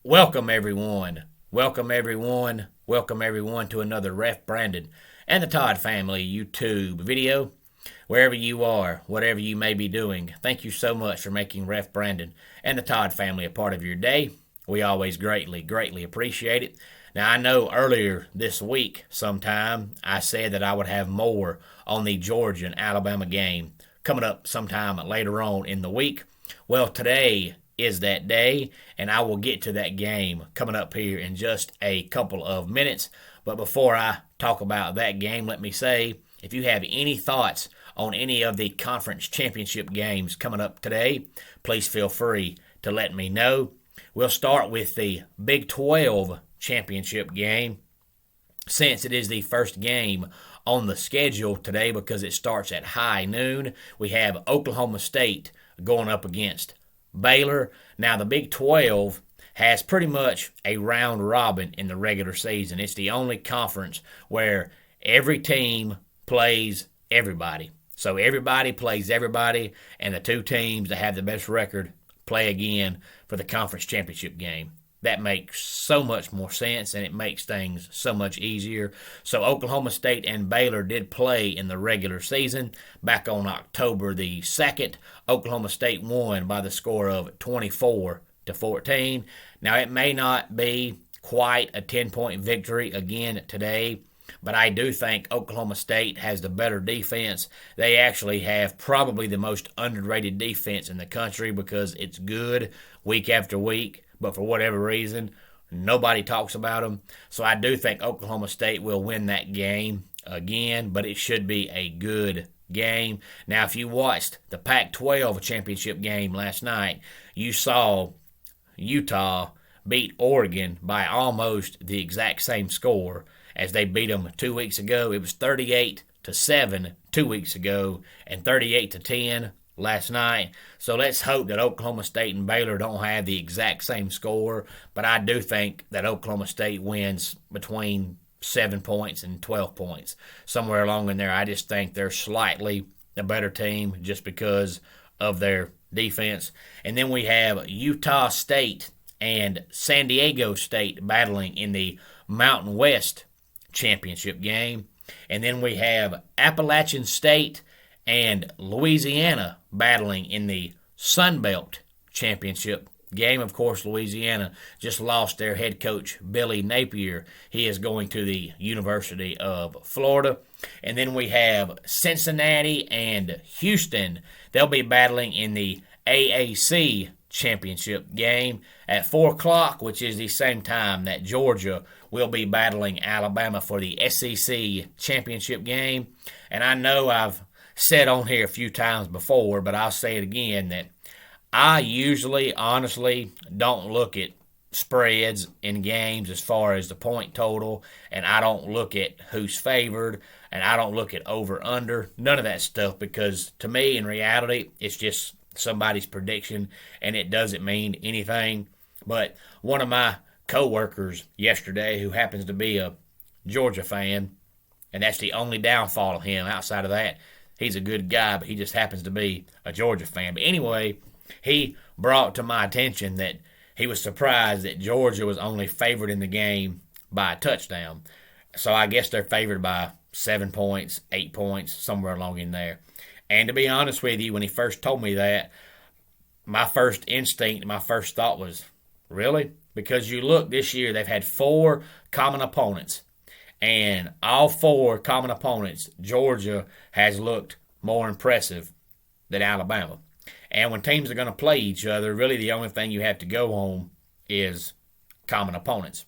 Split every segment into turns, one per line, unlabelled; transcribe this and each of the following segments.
Welcome everyone. Welcome everyone. Welcome everyone to another Ref Brandon and the Todd family YouTube video. Wherever you are, whatever you may be doing, thank you so much for making Ref Brandon and the Todd family a part of your day. We always greatly appreciate it. Now, I know earlier this week sometime I said that I would have more on the Georgia and Alabama game coming up sometime later on in the week. Well, today is that day, and I will get to that game coming up here in just a couple of minutes. But before I talk about that game, let me say, if you have any thoughts on any of the conference championship games coming up today, please feel free to let me know. We'll start with the Big 12 championship game, since it is the first game on the schedule today because it starts at high noon. We have Oklahoma State going up against Baylor. Now, the Big 12 has pretty much a round robin in the regular season. It's the only conference where every team plays everybody. So everybody plays everybody, and the two teams that have the best record play again for the conference championship game. That makes so much more sense, and it makes things so much easier. So Oklahoma State and Baylor did play in the regular season back on October the 2nd. Oklahoma State won by the score of 24-14. Now, it may not be quite a 10-point victory again today, but I do think Oklahoma State has the better defense. They actually have probably the most underrated defense in the country because it's good week after week. But for whatever reason, nobody talks about them. So I do think Oklahoma State will win that game again, but it should be a good game. Now, if you watched the Pac-12 championship game last night, you saw Utah beat Oregon by almost the exact same score as they beat them 2 weeks ago. It was 38-7 2 weeks ago and 38-10 last night. So let's hope that Oklahoma State and Baylor don't have the exact same score, but I do think that Oklahoma State wins between 7 points and 12 points, somewhere along in there. I just think they're slightly a better team just because of their defense. And then we have Utah State and San Diego State battling in the Mountain West championship game. And then we have Appalachian State and Louisiana battling in the Sun Belt championship game. Of course, Louisiana just lost their head coach, Billy Napier. He is going to the University of Florida. And then we have Cincinnati and Houston. They'll be battling in the AAC championship game at 4 o'clock, which is the same time that Georgia will be battling Alabama for the SEC championship game. And I know I've said on here a few times before, but I'll say it again, that I usually, honestly, don't look at spreads in games as far as the point total, and I don't look at who's favored, and I don't look at over-under, none of that stuff, because to me, in reality, it's just somebody's prediction, and it doesn't mean anything. But one of my co-workers yesterday, who happens to be a Georgia fan, and that's the only downfall of him. Outside of that, he's a good guy, but he just happens to be a Georgia fan. But anyway, he brought to my attention that he was surprised that Georgia was only favored in the game by a touchdown. So I guess they're favored by 7 points, 8 points, somewhere along in there. And to be honest with you, when he first told me that, my first instinct, my first thought was, really? Because you look this year, they've had 4 common opponents. And all 4 common opponents, Georgia has looked more impressive than Alabama. And when teams are going to play each other, really the only thing you have to go on is common opponents.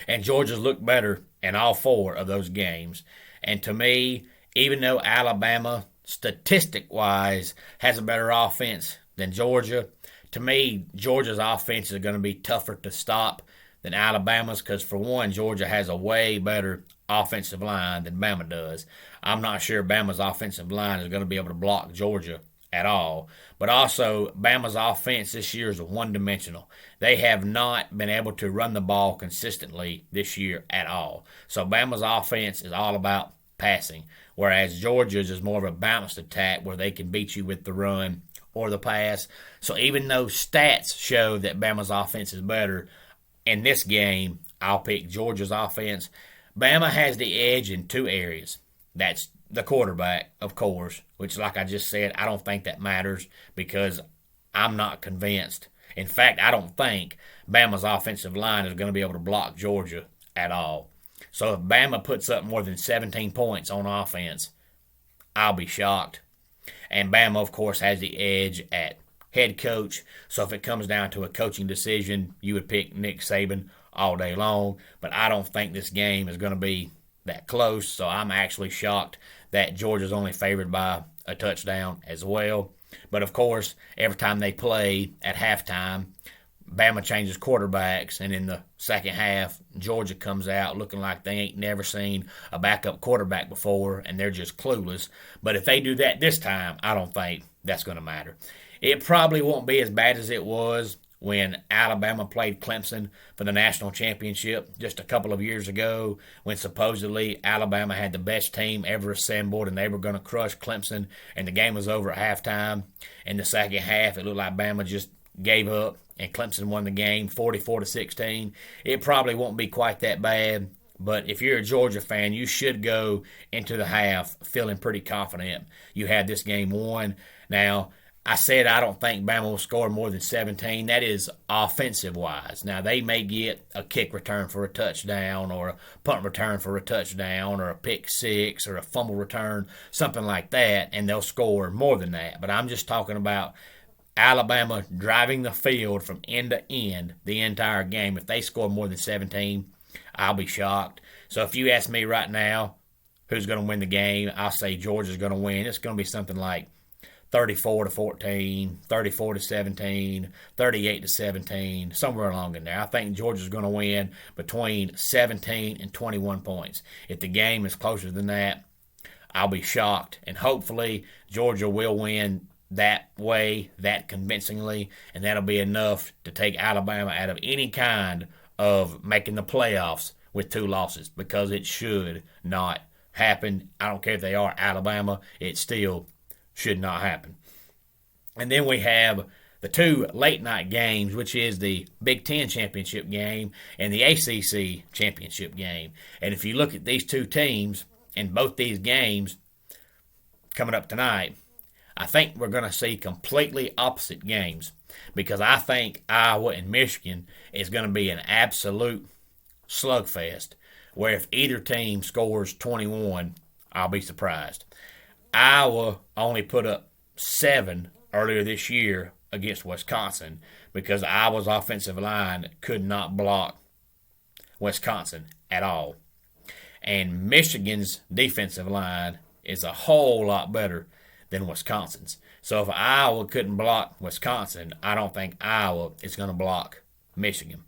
And Georgia's looked better in all 4 of those games. And to me, even though Alabama, statistic-wise, has a better offense than Georgia, to me, Georgia's offense is going to be tougher to stop than Alabama's because, for one, Georgia has a way better offensive line than Bama does. I'm not sure Bama's offensive line is going to be able to block Georgia at all. But also, Bama's offense this year is one-dimensional. They have not been able to run the ball consistently this year at all. So Bama's offense is all about passing, whereas Georgia's is more of a balanced attack where they can beat you with the run or the pass. So even though stats show that Bama's offense is better, in this game, I'll pick Georgia's offense. Bama has the edge in two areas. That's the quarterback, of course, which, like I just said, I don't think that matters because I'm not convinced. In fact, I don't think Bama's offensive line is going to be able to block Georgia at all. So if Bama puts up more than 17 points on offense, I'll be shocked. And Bama, of course, has the edge at head coach. So if it comes down to a coaching decision, you would pick Nick Saban all day long. But I don't think this game is going to be that close. So I'm actually shocked that Georgia's only favored by a touchdown as well. But, of course, every time they play at halftime, Bama changes quarterbacks, and in the second half, Georgia comes out looking like they ain't never seen a backup quarterback before, and they're just clueless. But if they do that this time, I don't think that's going to matter. It probably won't be as bad as it was when Alabama played Clemson for the national championship just a couple of years ago, when supposedly Alabama had the best team ever assembled and they were going to crush Clemson, and the game was over at halftime. In the second half, it looked like Bama just gave up, and Clemson won the game 44-16. It probably won't be quite that bad, but if you're a Georgia fan, you should go into the half feeling pretty confident you had this game won. Now, I said I don't think Bama will score more than 17. That is offensive-wise. Now, they may get a kick return for a touchdown or a punt return for a touchdown or a pick six or a fumble return, something like that, and they'll score more than that. But I'm just talking about Alabama driving the field from end to end the entire game. If they score more than 17, I'll be shocked. So if you ask me right now who's going to win the game, I'll say Georgia's going to win. It's going to be something like 34-14, 34-17, 38-17, somewhere along in there. I think Georgia's going to win between 17 and 21 points. If the game is closer than that, I'll be shocked. And hopefully Georgia will win that way, that convincingly, and that'll be enough to take Alabama out of any kind of making the playoffs with two losses, because it should not happen. I don't care if they are Alabama, it still should not happen. And then we have the two late-night games, which is the Big Ten championship game and the ACC championship game. And if you look at these two teams in both these games coming up tonight, I think we're going to see completely opposite games, because I think Iowa and Michigan is going to be an absolute slugfest, where if either team scores 21, I'll be surprised. Iowa only put up 7 earlier this year against Wisconsin because Iowa's offensive line could not block Wisconsin at all. And Michigan's defensive line is a whole lot better than Wisconsin's. So if Iowa couldn't block Wisconsin, I don't think Iowa is going to block Michigan.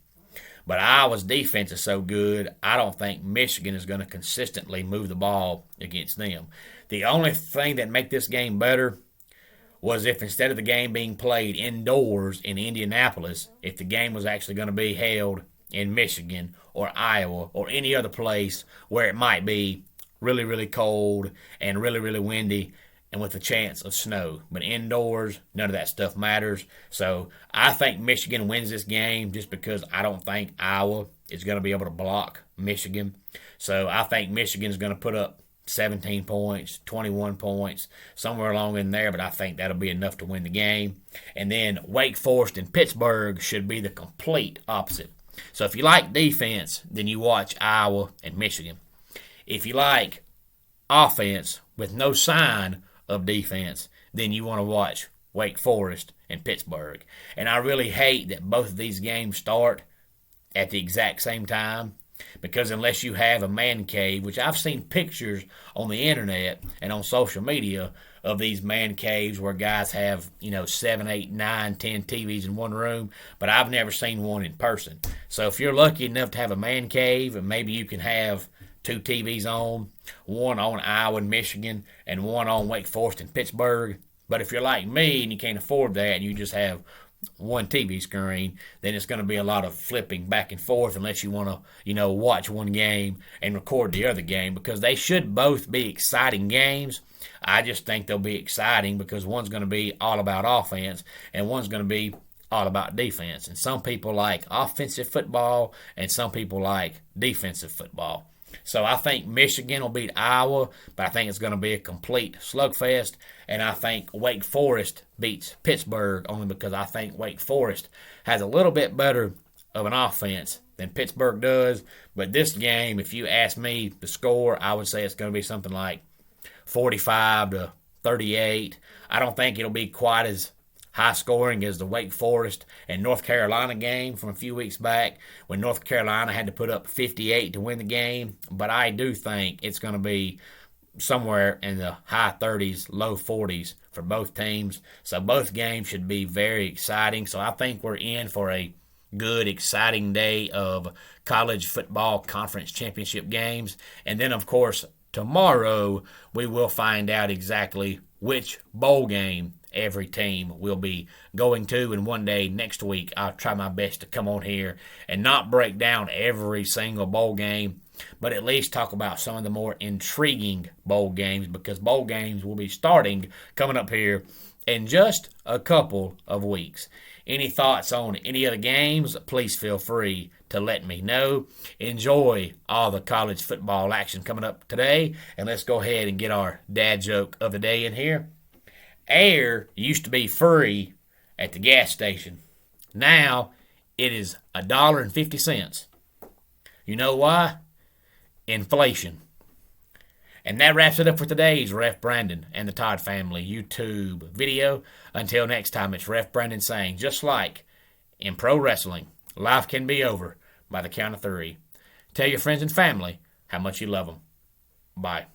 But Iowa's defense is so good, I don't think Michigan is going to consistently move the ball against them. The only thing that make this game better was if instead of the game being played indoors in Indianapolis, if the game was actually going to be held in Michigan or Iowa or any other place where it might be really, really cold and really, really windy and with a chance of snow. But indoors, none of that stuff matters. So I think Michigan wins this game just because I don't think Iowa is going to be able to block Michigan. So I think Michigan is going to put up 17 points, 21 points, somewhere along in there, but I think that'll be enough to win the game. And then Wake Forest and Pittsburgh should be the complete opposite. So if you like defense, then you watch Iowa and Michigan. If you like offense with no sign of defense, then you want to watch Wake Forest and Pittsburgh. And I really hate that both of these games start at the exact same time, because unless you have a man cave, which I've seen pictures on the internet and on social media of these man caves where guys have, 7, 8, 9, 10 TVs in one room, but I've never seen one in person. So if you're lucky enough to have a man cave, and maybe you can have 2 TVs on, one on Iowa and Michigan and one on Wake Forest and Pittsburgh. But if you're like me and you can't afford that and you just have one TV screen, then it's going to be a lot of flipping back and forth unless you want to, watch one game and record the other game, because they should both be exciting games. I just think they'll be exciting because one's going to be all about offense and one's going to be all about defense. And some people like offensive football and some people like defensive football. So I think Michigan will beat Iowa, but I think it's going to be a complete slugfest. And I think Wake Forest beats Pittsburgh only because I think Wake Forest has a little bit better of an offense than Pittsburgh does. But this game, if you ask me the score, I would say it's going to be something like 45-38. I don't think it'll be quite as high scoring as the Wake Forest and North Carolina game from a few weeks back when North Carolina had to put up 58 to win the game. But I do think it's going to be somewhere in the high 30s, low 40s for both teams. So both games should be very exciting. So I think we're in for a good, exciting day of college football conference championship games. And then, of course, tomorrow we will find out exactly which bowl game every team will be going to. And one day next week, I'll try my best to come on here and not break down every single bowl game, but at least talk about some of the more intriguing bowl games, because bowl games will be starting coming up here in just a couple of weeks. Any thoughts on any other games, please feel free to let me know. Enjoy all the college football action coming up today, and let's go ahead and get our dad joke of the day in here. Air used to be free at the gas station. Now it is $1.50. You know why? Inflation. And that wraps it up for today's Ref Brandon and the Todd Family YouTube video. Until next time, it's Ref Brandon saying, just like in pro wrestling, life can be over by the count of 3. Tell your friends and family how much you love them. Bye.